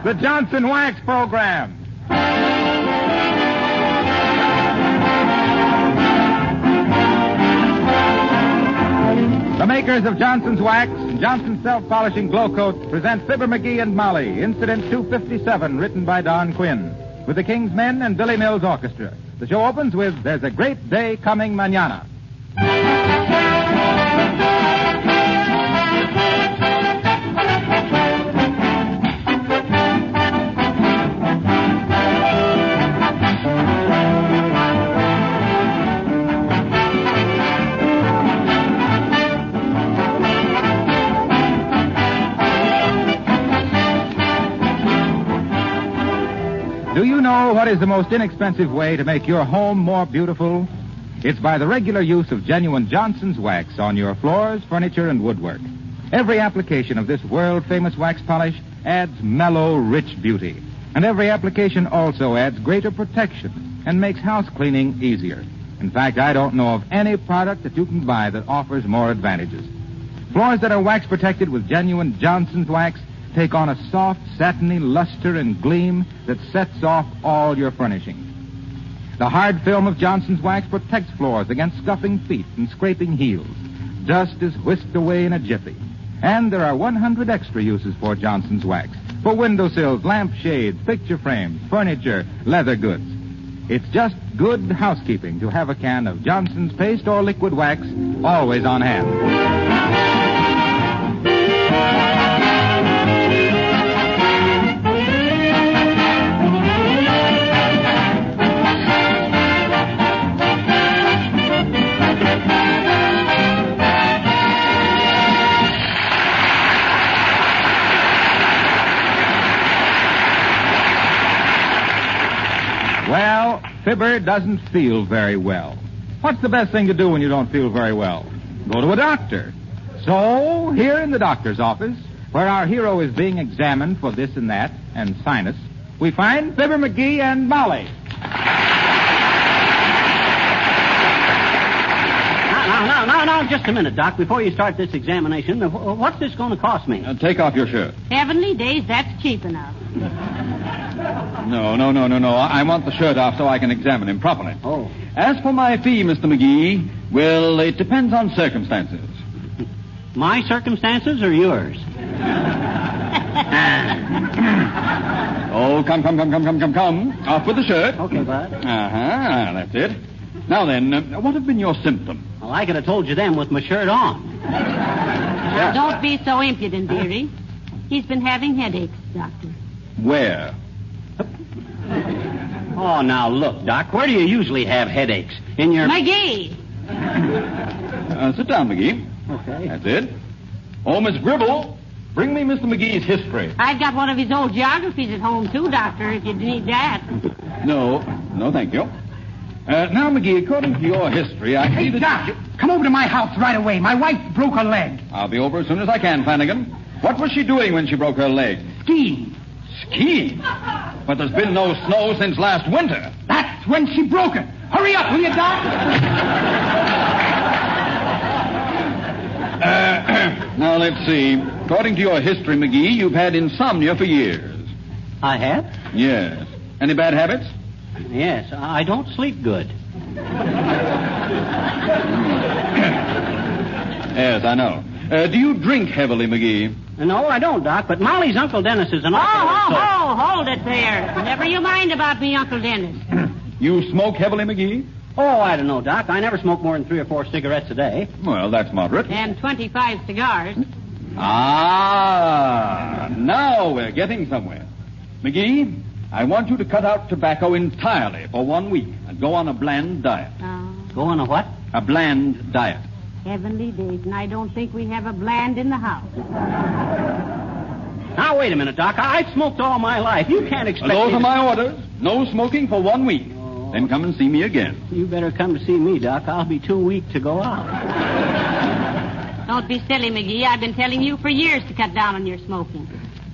the Johnson Wax Program. The makers of Johnson's Wax and Johnson's Self-Polishing Glow Coat present Fibber McGee and Molly, Incident 257, written by Don Quinn, with the King's Men and Billy Mills Orchestra. The show opens with There's a Great Day Coming Mañana. Do you know what is the most inexpensive way to make your home more beautiful? It's by the regular use of genuine Johnson's wax on your floors, furniture, and woodwork. Every application of this world-famous wax polish adds mellow, rich beauty. And every application also adds greater protection and makes house cleaning easier. In fact, I don't know of any product that you can buy that offers more advantages. Floors that are wax protected with genuine Johnson's wax take on a soft, satiny luster and gleam that sets off all your furnishings. The hard film of Johnson's wax protects floors against scuffing feet and scraping heels. Dust is whisked away in a jiffy. And there are 100 extra uses for Johnson's wax. For windowsills, lampshades, picture frames, furniture, leather goods. It's just good housekeeping to have a can of Johnson's paste or liquid wax always on hand. Well, Fibber doesn't feel very well. What's the best thing to do when you don't feel very well? Go to a doctor. So, here in the doctor's office, where our hero is being examined for this and that, and sinus, we find Fibber McGee and Molly. Now, just a minute, Doc. Before you start this examination, what's this going to cost me? Take off your shirt. Heavenly days, that's cheap enough. No. I want the shirt off so I can examine him properly. Oh. As for my fee, Mr. McGee, well, it depends on circumstances. My circumstances or yours? Oh, come. Off with the shirt. Okay, bud. Uh-huh, that's it. Now then, what have been your symptoms? Well, I could have told you them with my shirt on. Now, don't be so impudent, dearie. He's been having headaches, Doctor. Where? Oh, now look, Doc, where do you usually have headaches? In your... McGee! Sit down, McGee. Okay. That's it. Oh, Miss Gribble, bring me Mr. McGee's history. I've got one of his old geographies at home, too, Doctor, if you need that. No, thank you. Now, McGee, according to your history, I see that... Doc, come over to my house right away. My wife broke her leg. I'll be over as soon as I can, Flanagan. What was she doing when she broke her leg? Skiing. Skiing? But there's been no snow since last winter. That's when she broke it. Hurry up, will you, Doc? Now, let's see. According to your history, McGee, you've had insomnia for years. I have? Yes. Any bad habits? Yes, I don't sleep good. Yes, I know. Do you drink heavily, McGee? No, I don't, Doc, but Molly's Uncle Dennis is an Hold it there. Never you mind about me, Uncle Dennis. You smoke heavily, McGee? Oh, I don't know, Doc. I never smoke more than 3 or 4 cigarettes a day. Well, that's moderate. And 25 cigars. Now we're getting somewhere. McGee, I want you to cut out tobacco entirely for 1 week and go on a bland diet. Go on a what? A bland diet. Heavenly days, and I don't think we have a bland in the house. Now, wait a minute, Doc. I've smoked all my life. You can't expect Those me are my orders. No smoking for 1 week. Then come and see me again. You better come to see me, Doc. I'll be too weak to go out. Don't be silly, McGee. I've been telling you for years to cut down on your smoking.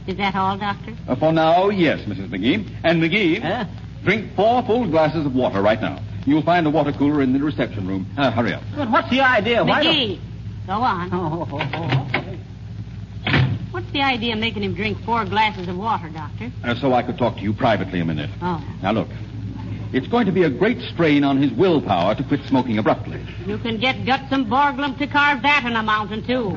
Is that all, Doctor? For now, yes, Mrs. McGee. And McGee, drink 4 full glasses of water right now. You'll find a water cooler in the reception room. Hurry up. But what's the idea? McGee, go on. Okay. What's the idea of making him drink 4 glasses of water, Doctor? So I could talk to you privately a minute. Oh. Now, look. It's going to be a great strain on his willpower to quit smoking abruptly. You can get Guts and Borglum to carve that in a mountain, too.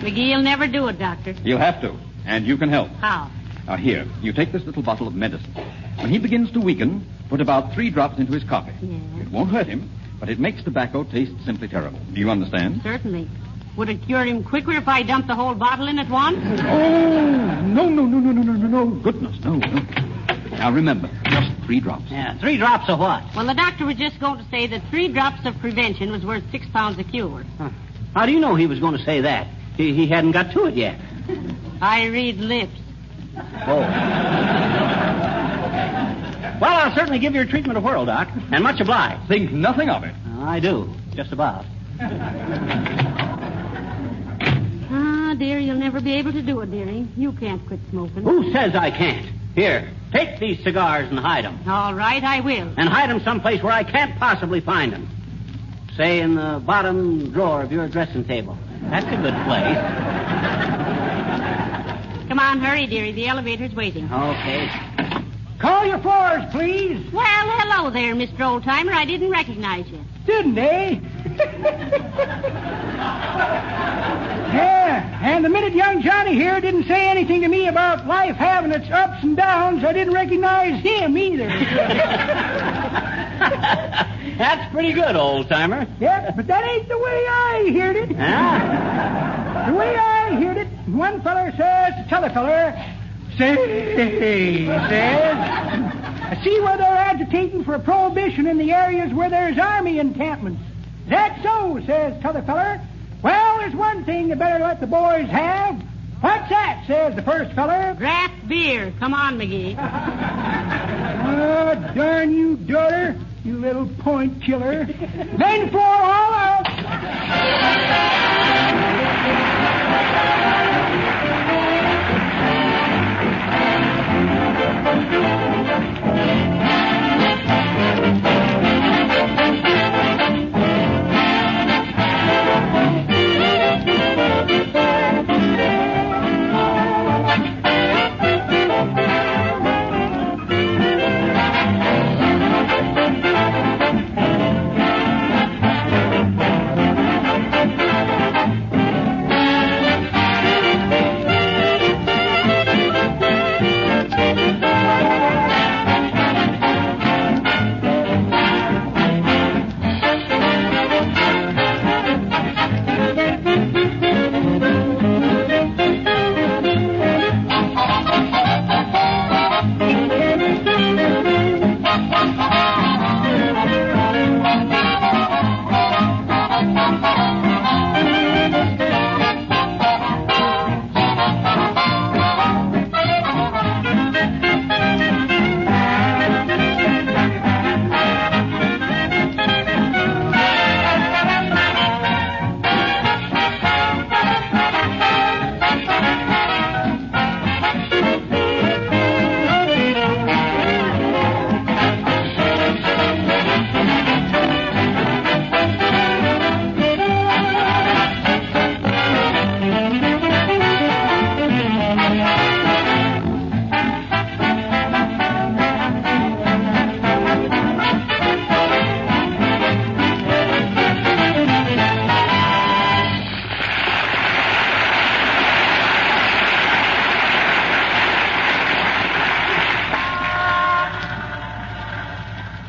McGee'll never do it, Doctor. He'll have to, and you can help. How? Here, you take this little bottle of medicine. When he begins to weaken, put about 3 drops into his coffee. Yeah. It won't hurt him, but it makes tobacco taste simply terrible. Do you understand? Certainly. Would it cure him quicker if I dumped the whole bottle in at once? Oh, no. Goodness, no. Now remember, just 3 drops. Yeah, 3 drops of what? Well, the doctor was just going to say that 3 drops of prevention was worth 6 pounds a cure. Huh. How do you know he was going to say that? He hadn't got to it yet. I read lips. Oh. Well, I'll certainly give your treatment a whirl, Doc, and much obliged. Think nothing of it. I do, just about. Ah, dear, you'll never be able to do it, dearie. You can't quit smoking. Who says I can't? Here, take these cigars and hide them. All right, I will. And hide them someplace where I can't possibly find them. Say in the bottom drawer of your dressing table. That's a good place. Come on, hurry, dearie. The elevator's waiting. Okay. Call your floors, please. Well, hello there, Mr. Oldtimer. I didn't recognize you. Didn't they? Yeah, and the minute young Johnny here didn't say anything to me about life having its ups and downs, I didn't recognize him either. That's pretty good, old-timer. Yep, but that ain't the way I heard it. Huh? The way I heard it, one feller says to t'other feller, says, I see where they're agitating for a prohibition in the areas where there's army encampments. Is that so, says t'other feller. Well, there's one thing you better let the boys have. What's that, says the first feller. Draft beer. Come on, McGee. Oh, darn you, daughter, you little point killer. Main floor, all out.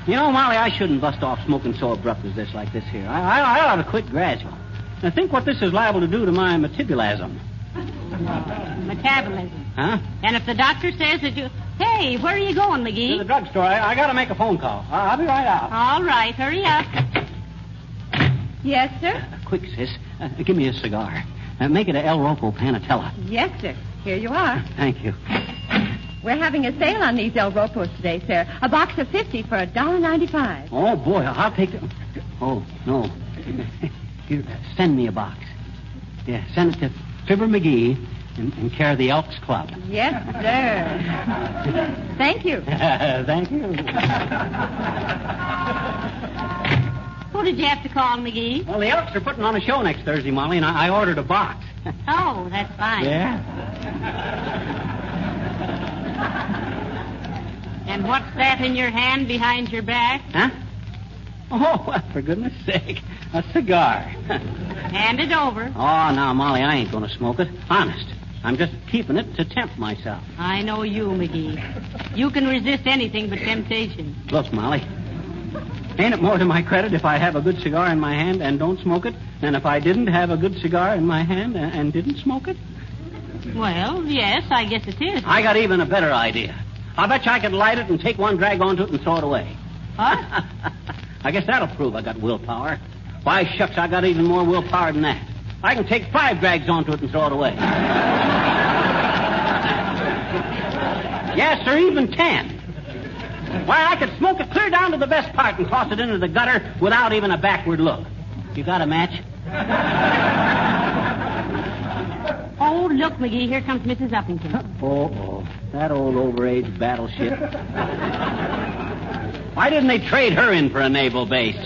You know, Molly, I shouldn't bust off smoking so abrupt as this like this here. I ought to quit gradual. Now, think what this is liable to do to my metabolism. Metabolism. Huh? And if the doctor says that you... Hey, where are you going, To McGee? the drugstore. I got to make a phone call. I'll be right out. All right, hurry up. Yes, sir? Quick, sis. Give me a cigar. Make it a El Ropo Panatella. Yes, sir. Here you are. Thank you. We're having a sale on these El Ropos today, sir. A box of 50 for $1.95. Oh, boy, I'll take them. Oh, no. Here, send me a box. Yeah, send it to Fibber McGee in care of the Elks Club. Yes, sir. Thank you. Thank you. Well, did you have to call, McGee? Well, the Elks are putting on a show next Thursday, Molly, and I ordered a box. Oh, that's fine. Yeah? And what's that in your hand behind your back? Huh? Oh, well, for goodness sake. A cigar. Hand it over. Oh, now, Molly, I ain't going to smoke it. Honest. I'm just keeping it to tempt myself. I know you, McGee. You can resist anything but temptation. Look, Molly. Ain't it more to my credit if I have a good cigar in my hand and don't smoke it than if I didn't have a good cigar in my hand and didn't smoke it? Well, yes, I guess it is. I got even a better idea. I bet you I could light it and take one drag onto it and throw it away. What? I guess that'll prove I got willpower. Why, shucks, I got even more willpower than that. I can take 5 drags onto it and throw it away. Yes, or even 10. Why, I could smoke it clear down to the best part and toss it into the gutter without even a backward look. You got a match? Oh, look, McGee, here comes Mrs. Uppington. Oh, that old overaged battleship. Why didn't they trade her in for a naval base?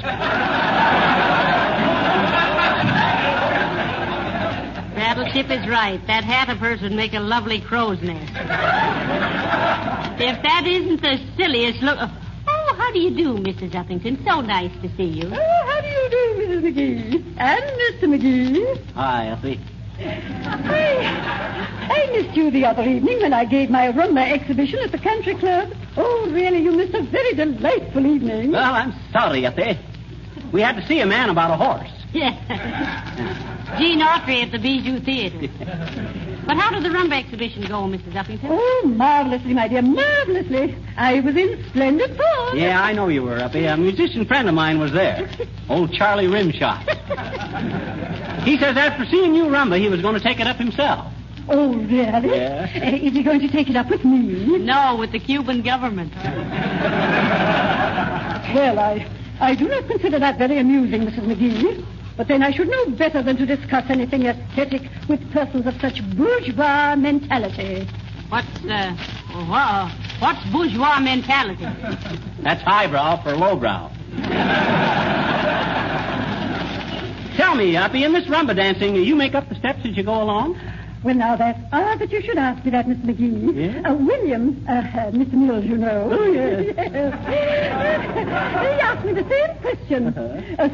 Battleship is right. That hat of hers would make a lovely crow's nest. If that isn't the silliest look... Oh, how do you do, Mrs. Uppington? So nice to see you. Oh, how do you do, Mrs. McGee? And Mr. McGee? Hi, Effie. I missed you the other evening when I gave my rumba exhibition at the country club. Oh, really, you missed a very delightful evening. Well, I'm sorry, Effie. We had to see a man about a horse. Yes. Gene Autry at the Bijou Theater. But how did the rumba exhibition go, Mrs. Uppington? Oh, marvelously, my dear, marvelously. I was in splendid form. Yeah, I know you were, Effie. A musician friend of mine was there. Old Charlie Rimshot. He says after seeing you rumba, he was going to take it up himself. Oh, really? Yeah. Is he going to take it up with me? No, with the Cuban government. Well, I do not consider that very amusing, Mrs. McGee. But then I should know better than to discuss anything aesthetic with persons of such bourgeois mentality. What's bourgeois mentality? That's highbrow for lowbrow. Tell me, Uppy, in this rumba dancing, you make up the steps as you go along? Well, now, that's odd that you should ask me that, Miss McGee. Yeah? William, Mr. Mills, you know. Oh, yes. He asked me the same question.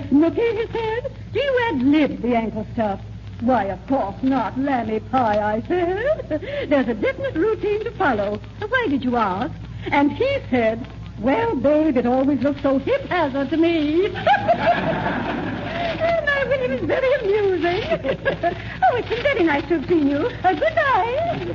Snooky, he said. Do you ad-lib the ankle stuff? Why, of course not, lammy pie, I said. There's a definite routine to follow. Why did you ask? And he said, well, babe, it always looks so hip-hazard to me. My William is very amusing. Oh, it's been very nice to have seen you. Good night.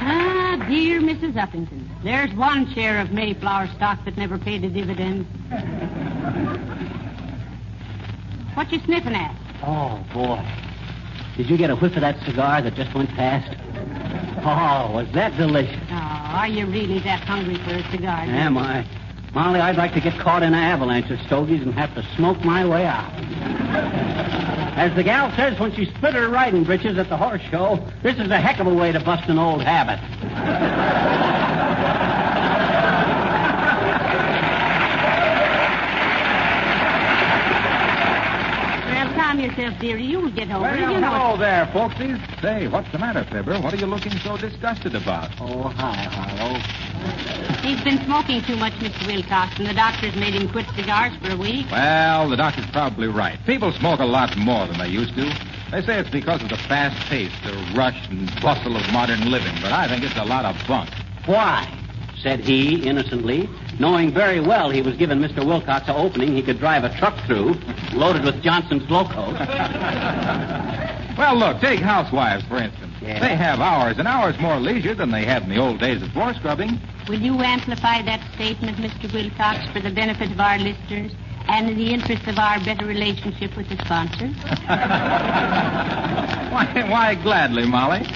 Ah, dear Mrs. Uppington. There's one share of Mayflower stock that never paid a dividend. What you sniffing at? Oh, boy. Did you get a whiff of that cigar that just went past? Oh, was that delicious? Oh, are you really that hungry for a cigar? Am I? Molly, I'd like to get caught in an avalanche of stogies and have to smoke my way out. As the gal says when she split her riding breeches at the horse show, this is a heck of a way to bust an old habit. Well, calm yourself, dearie. You'll get over it. Well, You know hello there, folksies. Say, what's the matter, Fibber? What are you looking so disgusted about? Oh, hi, Harlow. He's been smoking too much, Mr. Wilcox, and the doctor's made him quit cigars for a week. Well, the doctor's probably right. People smoke a lot more than they used to. They say it's because of the fast pace, the rush and bustle of modern living, but I think it's a lot of bunk. Why? Said he, innocently, knowing very well he was giving Mr. Wilcox an opening he could drive a truck through, loaded with Johnson's Glow-Coat. Well, look, take housewives, for instance. Yeah. They have hours and hours more leisure than they had in the old days of floor scrubbing. Will you amplify that statement, Mr. Wilcox, for the benefit of our listeners and in the interest of our better relationship with the sponsor? Why, gladly, Molly.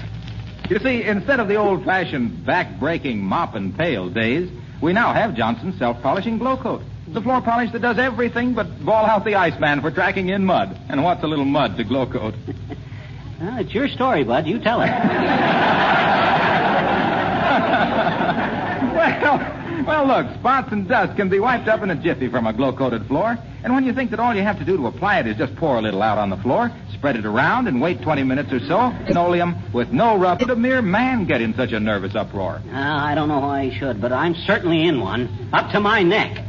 You see, instead of the old-fashioned back-breaking mop and pail days, we now have Johnson's self-polishing Glow-Coat. The floor polish that does everything but ball out the Iceman for tracking in mud. And what's a little mud to Glow-Coat? Well, it's your story, Bud. You tell it. Well, look, spots and dust can be wiped up in a jiffy from a glow-coated floor. And when you think that all you have to do to apply it is just pour a little out on the floor, spread it around, and wait 20 minutes or so, linoleum with no rub, would a mere man get in such a nervous uproar? I don't know why I should, but I'm certainly in one, up to my neck.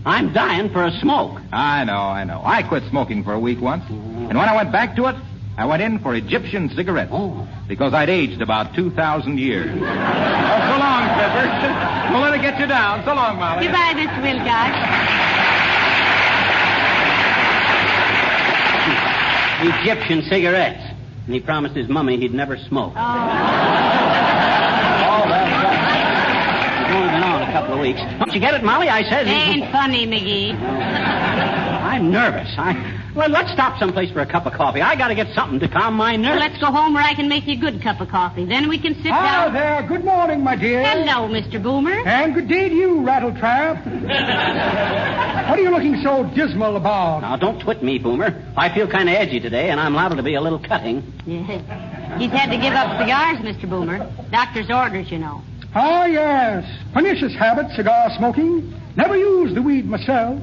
I'm dying for a smoke. I know. I quit smoking for a week once. And when I went back to it, I went in for Egyptian cigarettes. Oh. Because I'd aged about 2,000 years. So long, Fibber. We'll let it get you down. So long, Molly. Goodbye, Mr. Wilcox. Egyptian cigarettes. And he promised his mummy he'd never smoke. Oh. It's only been on a couple of weeks. Don't you get it, Molly? I said... It ain't funny, McGee. I'm nervous. Well, let's stop someplace for a cup of coffee. I got to get something to calm my nerves. Well, let's go home where I can make you a good cup of coffee. Then we can sit down. There. Good morning, my dear. Hello, Mr. Boomer. And good day to you, Rattletrap. What are you looking so dismal about? Now, don't twit me, Boomer. I feel kind of edgy today, and I'm liable to be a little cutting. Yes. He's had to give up cigars, Mr. Boomer. Doctor's orders, you know. Ah, yes. Pernicious habit, cigar smoking. Never used the weed myself.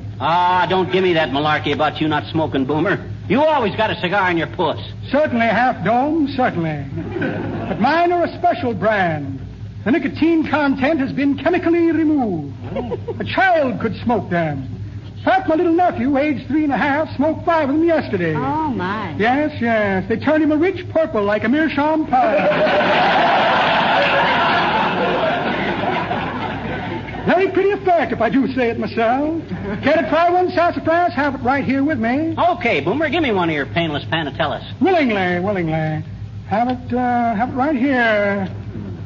Don't give me that malarkey about you not smoking, Boomer. You always got a cigar in your puss. Certainly, Half Dome, certainly. But mine are a special brand. The nicotine content has been chemically removed. A child could smoke them. In fact, my little nephew, aged 3.5, smoked 5 of them yesterday. Oh, my. Yes. They turned him a rich purple like a meerschaum pie. Very pretty effect, if I do say it myself. Care to try one, sassafras? Have it right here with me. Okay, Boomer, give me one of your painless panatellas. Willingly. Have it right here.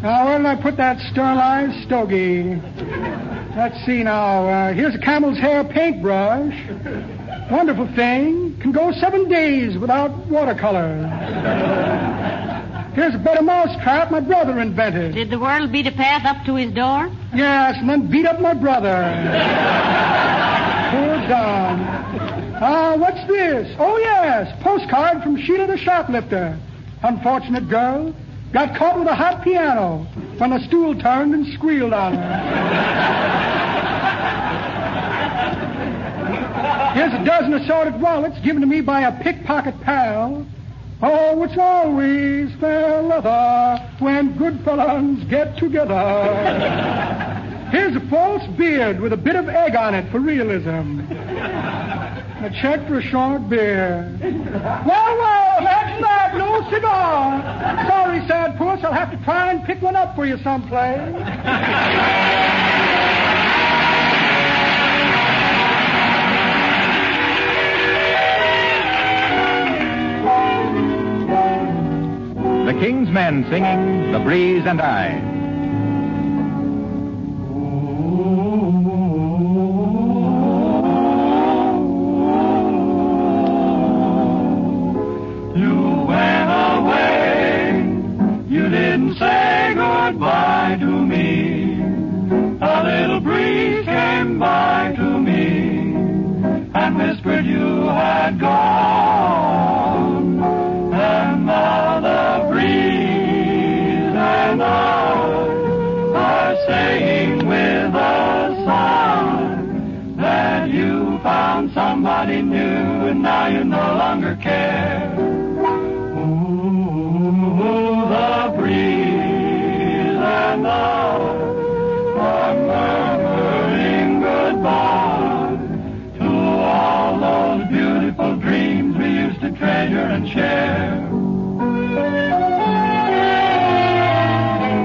Now, where did I put that sterilized stogie? Let's see now. Here's a camel's hair paintbrush. Wonderful thing. Can go 7 days without watercolor. Here's a bed of mousetrap my brother invented. Did the world beat a path up to his door? Yes, and then beat up my brother. Poor Don. What's this? Oh, yes, postcard from Sheila the shoplifter. Unfortunate girl. Got caught with a hot piano when the stool turned and squealed on her. Here's a dozen assorted wallets given to me by a pickpocket pal. Oh, it's always fair weather when good fellows get together. Here's a false beard with a bit of egg on it for realism. A check for a short beer. Well, that's that. No cigar. Sorry, sad puss. I'll have to try and pick one up for you someplace. The King's Men singing The Breeze and I. You went away. You didn't say goodbye to me. A little breeze came by to me and whispered you had gone. And now the breeze and I are saying with a sigh that you found somebody new and now you no longer care. Ooh, the breeze and I are murmuring goodbye to all those beautiful dreams we used to treasure and share.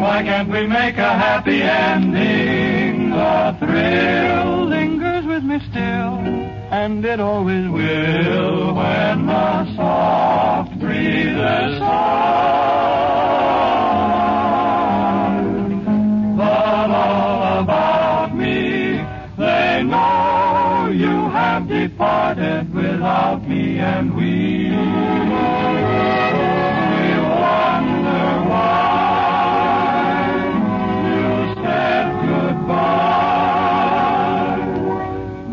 Why can't we make a happy ending? The thrill lingers with me still, and it always will when the soft breezes sigh. But all about me, they know you have departed without me, and we wonder why you said goodbye.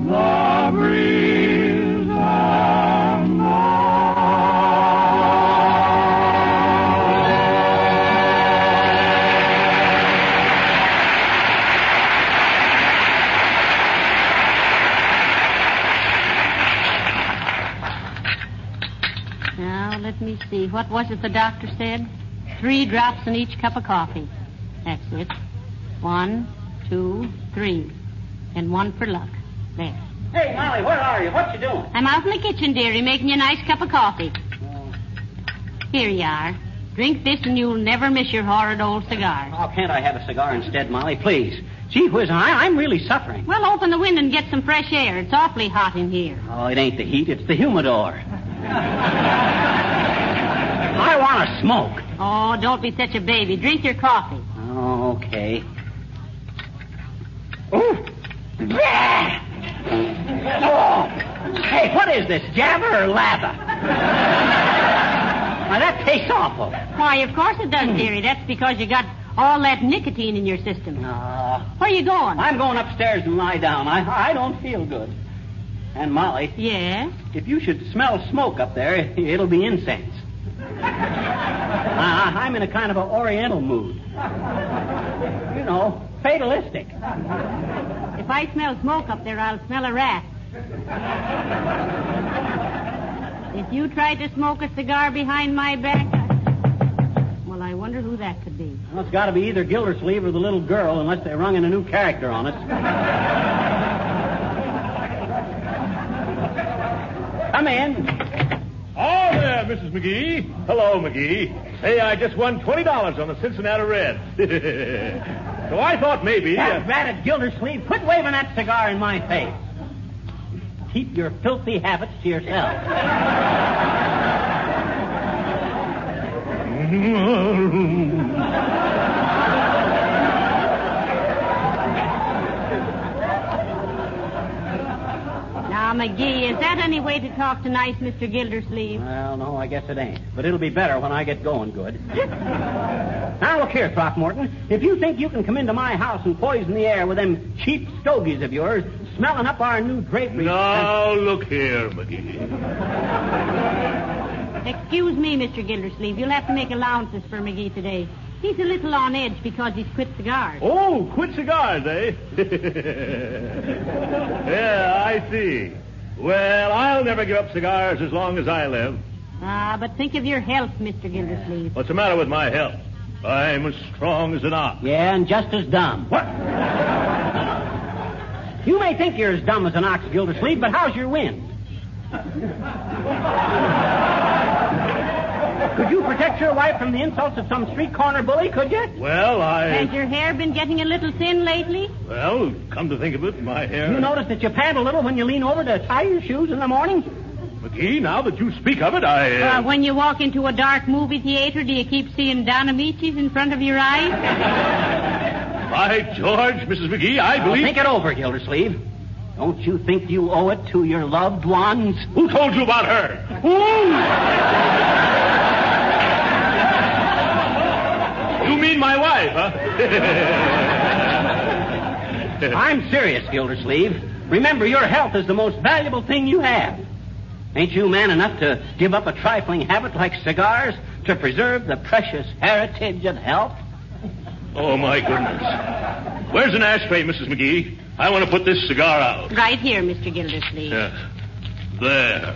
The breeze and I. let me see. What was it the doctor said? 3 drops in each cup of coffee. That's it. 1, 2, 3. And 1 for luck. There. Hey, Molly, where are you? What you doing? I'm out in the kitchen, dearie, making you a nice cup of coffee. Here you are. Drink this and you'll never miss your horrid old cigar. Oh, can't I have a cigar instead, Molly? Please. Gee whiz, I'm really suffering. Well, open the window and get some fresh air. It's awfully hot in here. Oh, it ain't the heat. It's the humidor. I want to smoke. Oh, don't be such a baby. Drink your coffee. Oh, okay. Ooh. Oh. Hey, what is this, Java or lava? Now, that tastes awful. Why, of course it does, dearie. That's because you got all that nicotine in your system. Where are you going? I'm going upstairs and lie down. I don't feel good. And, Molly. Yes? If you should smell smoke up there, it'll be incense. I'm in a kind of an oriental mood. You know, fatalistic. If I smell smoke up there, I'll smell a rat. If you tried to smoke a cigar behind my back, well, I wonder who that could be. Well, it's got to be either Gildersleeve or the little girl, unless they rung in a new character on us. Come in. Oh, there, Mrs. McGee. Hello, McGee. Hey, I just won $20 on the Cincinnati Reds. So I thought maybe... That ratted Gildersleeve, quit waving that cigar in my face. Keep your filthy habits to yourself. Now, McGee, is that any way to talk to nice Mr. Gildersleeve? Well, no, I guess it ain't. But it'll be better when I get going good. Now, look here, Throckmorton. If you think you can come into my house and poison the air with them cheap stogies of yours, smelling up our new drapery... Now, look here, McGee. Excuse me, Mr. Gildersleeve. You'll have to make allowances for McGee today. He's a little on edge because he's quit cigars. Oh, quit cigars, eh? Yeah, I see. Well, I'll never give up cigars as long as I live. But think of your health, Mr. Gildersleeve. What's the matter with my health? I'm as strong as an ox. Yeah, and just as dumb. What? You may think you're as dumb as an ox, Gildersleeve, but how's your wind? Could you protect your wife from the insults of some street corner bully, could you? Well, Has your hair been getting a little thin lately? Well, come to think of it, my hair... You notice that you pant a little when you lean over to tie your shoes in the morning? McGee, now that you speak of it, When you walk into a dark movie theater, do you keep seeing Donamicis in front of your eyes? By George, Mrs. McGee, I believe... Think it over, Gildersleeve. Don't you think you owe it to your loved ones? Who told you about her? You mean my wife, huh? I'm serious, Gildersleeve. Remember, your health is the most valuable thing you have. Ain't you man enough to give up a trifling habit like cigars to preserve the precious heritage of health? Oh, my goodness. Where's an ashtray, Mrs. McGee? I want to put this cigar out. Right here, Mr. Gildersleeve. There.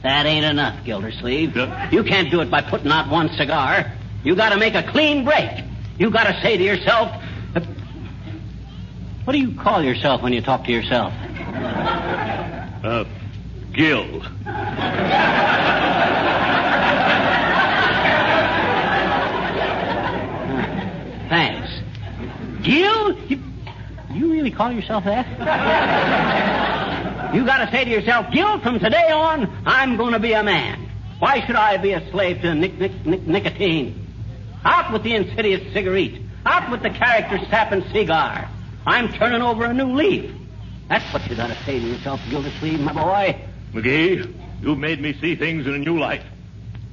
That ain't enough, Gildersleeve. You can't do it by putting out one cigar. You got to make a clean break. You got to say to yourself... What do you call yourself when you talk to yourself? Gil. Thanks. Gil? You really call yourself that? You got to say to yourself, Gil, from today on, I'm going to be a man. Why should I be a slave to nicotine? Out with the insidious cigarette. Out with the character-sapping cigar. I'm turning over a new leaf. That's what you got to say to yourself, Gildersleeve, my boy. McGee, you've made me see things in a new light.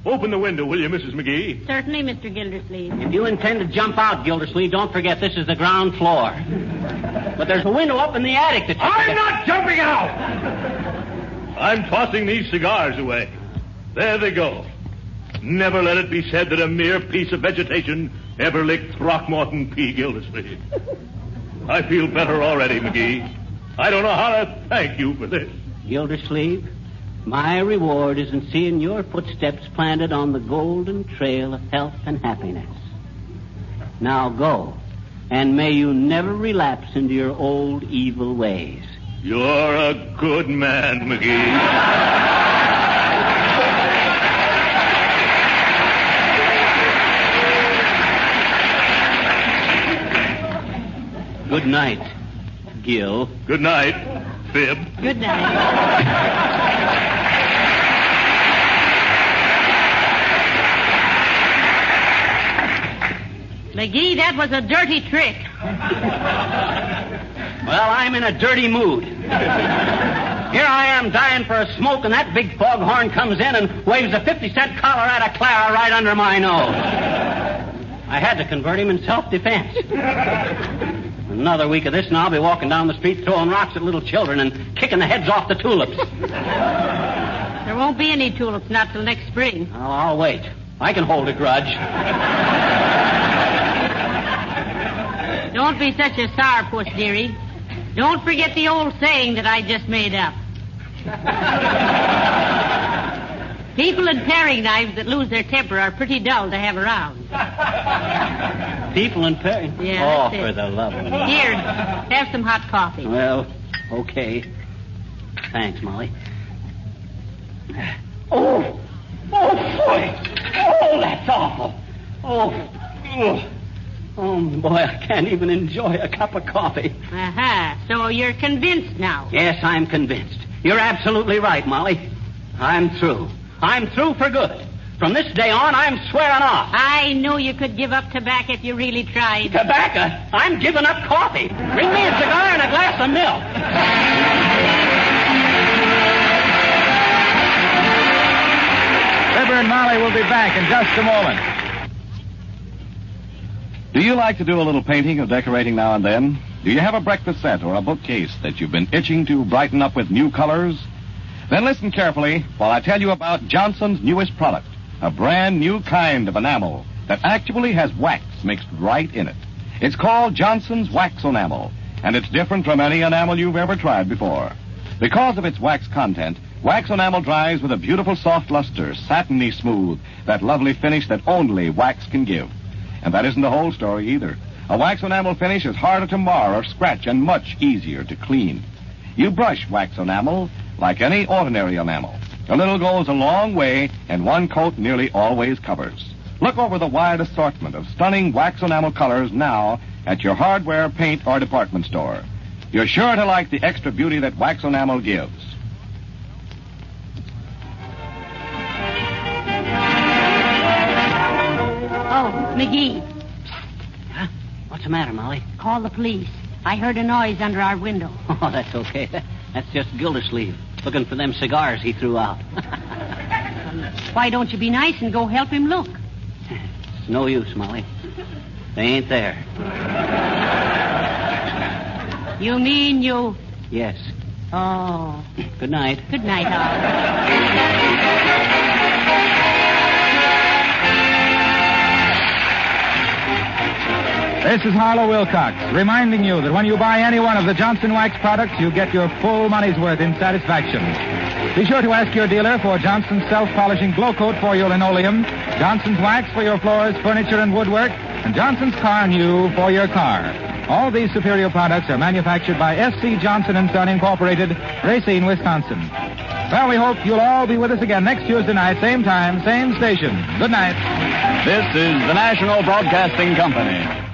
Open the window, will you, Mrs. McGee? Certainly, Mr. Gildersleeve. If you intend to jump out, Gildersleeve, don't forget this is the ground floor. But there's a window up in the attic that... I'm not jumping out! I'm tossing these cigars away. There they go. Never let it be said that a mere piece of vegetation ever licked Throckmorton P. Gildersleeve. I feel better already, McGee. I don't know how to thank you for this. Gildersleeve, My reward is in seeing your footsteps planted on the golden trail of health and happiness. Now go, and may you never relapse into your old evil ways. You're a good man, McGee. Good night, Gil. Good night, Fib. Good night. McGee, that was a dirty trick. Well, I'm in a dirty mood. Here I am dying for a smoke, and that big foghorn comes in and waves a 50-cent Colorado Clara right under my nose. I had to convert him in self-defense. Another week of this, and I'll be walking down the street throwing rocks at little children and kicking the heads off the tulips. There won't be any tulips, not till next spring. Oh, I'll wait. I can hold a grudge. Don't be such a sourpuss, dearie. Don't forget the old saying that I just made up. People in paring knives that lose their temper are pretty dull to have around. People in paring? Yeah, oh, that's it. For the love of God. Here, have some hot coffee. Well, okay. Thanks, Molly. Oh, boy. Oh, that's awful. Oh, boy, I can't even enjoy a cup of coffee. Aha, so you're convinced now. Yes, I'm convinced. You're absolutely right, Molly. I'm through. I'm through for good. From this day on, I'm swearing off. I knew you could give up tobacco if you really tried. Tobacco? I'm giving up coffee. Bring me a cigar and a glass of milk. Fibber and Molly will be back in just a moment. Do you like to do a little painting or decorating now and then? Do you have a breakfast set or a bookcase that you've been itching to brighten up with new colors? Then listen carefully while I tell you about Johnson's newest product, a brand new kind of enamel that actually has wax mixed right in it. It's called Johnson's Wax Enamel, and it's different from any enamel you've ever tried before. Because of its wax content, wax enamel dries with a beautiful soft luster, satiny smooth, that lovely finish that only wax can give. And that isn't the whole story either. A wax enamel finish is harder to mar or scratch and much easier to clean. You brush wax enamel like any ordinary enamel. A little goes a long way, and one coat nearly always covers. Look over the wide assortment of stunning wax enamel colors now at your hardware, paint, or department store. You're sure to like the extra beauty that wax enamel gives. Oh, McGee, Huh? What's the matter, Molly? call the police. I heard a noise under our window. Oh, that's okay. That's just Gildersleeve looking for them cigars he threw out. Why don't you be nice and go help him look? It's no use, Molly. They ain't there. You mean you... Yes. Oh. Good night. Good night, Al. This is Harlow Wilcox, reminding you that when you buy any one of the Johnson Wax products, you get your full money's worth in satisfaction. Be sure to ask your dealer for Johnson's self-polishing glow coat for your linoleum, Johnson's Wax for your floors, furniture, and woodwork, and Johnson's Car New for your car. All these superior products are manufactured by S.C. Johnson & Son, Incorporated, Racine, Wisconsin. Well, we hope you'll all be with us again next Tuesday night, same time, same station. Good night. This is the National Broadcasting Company.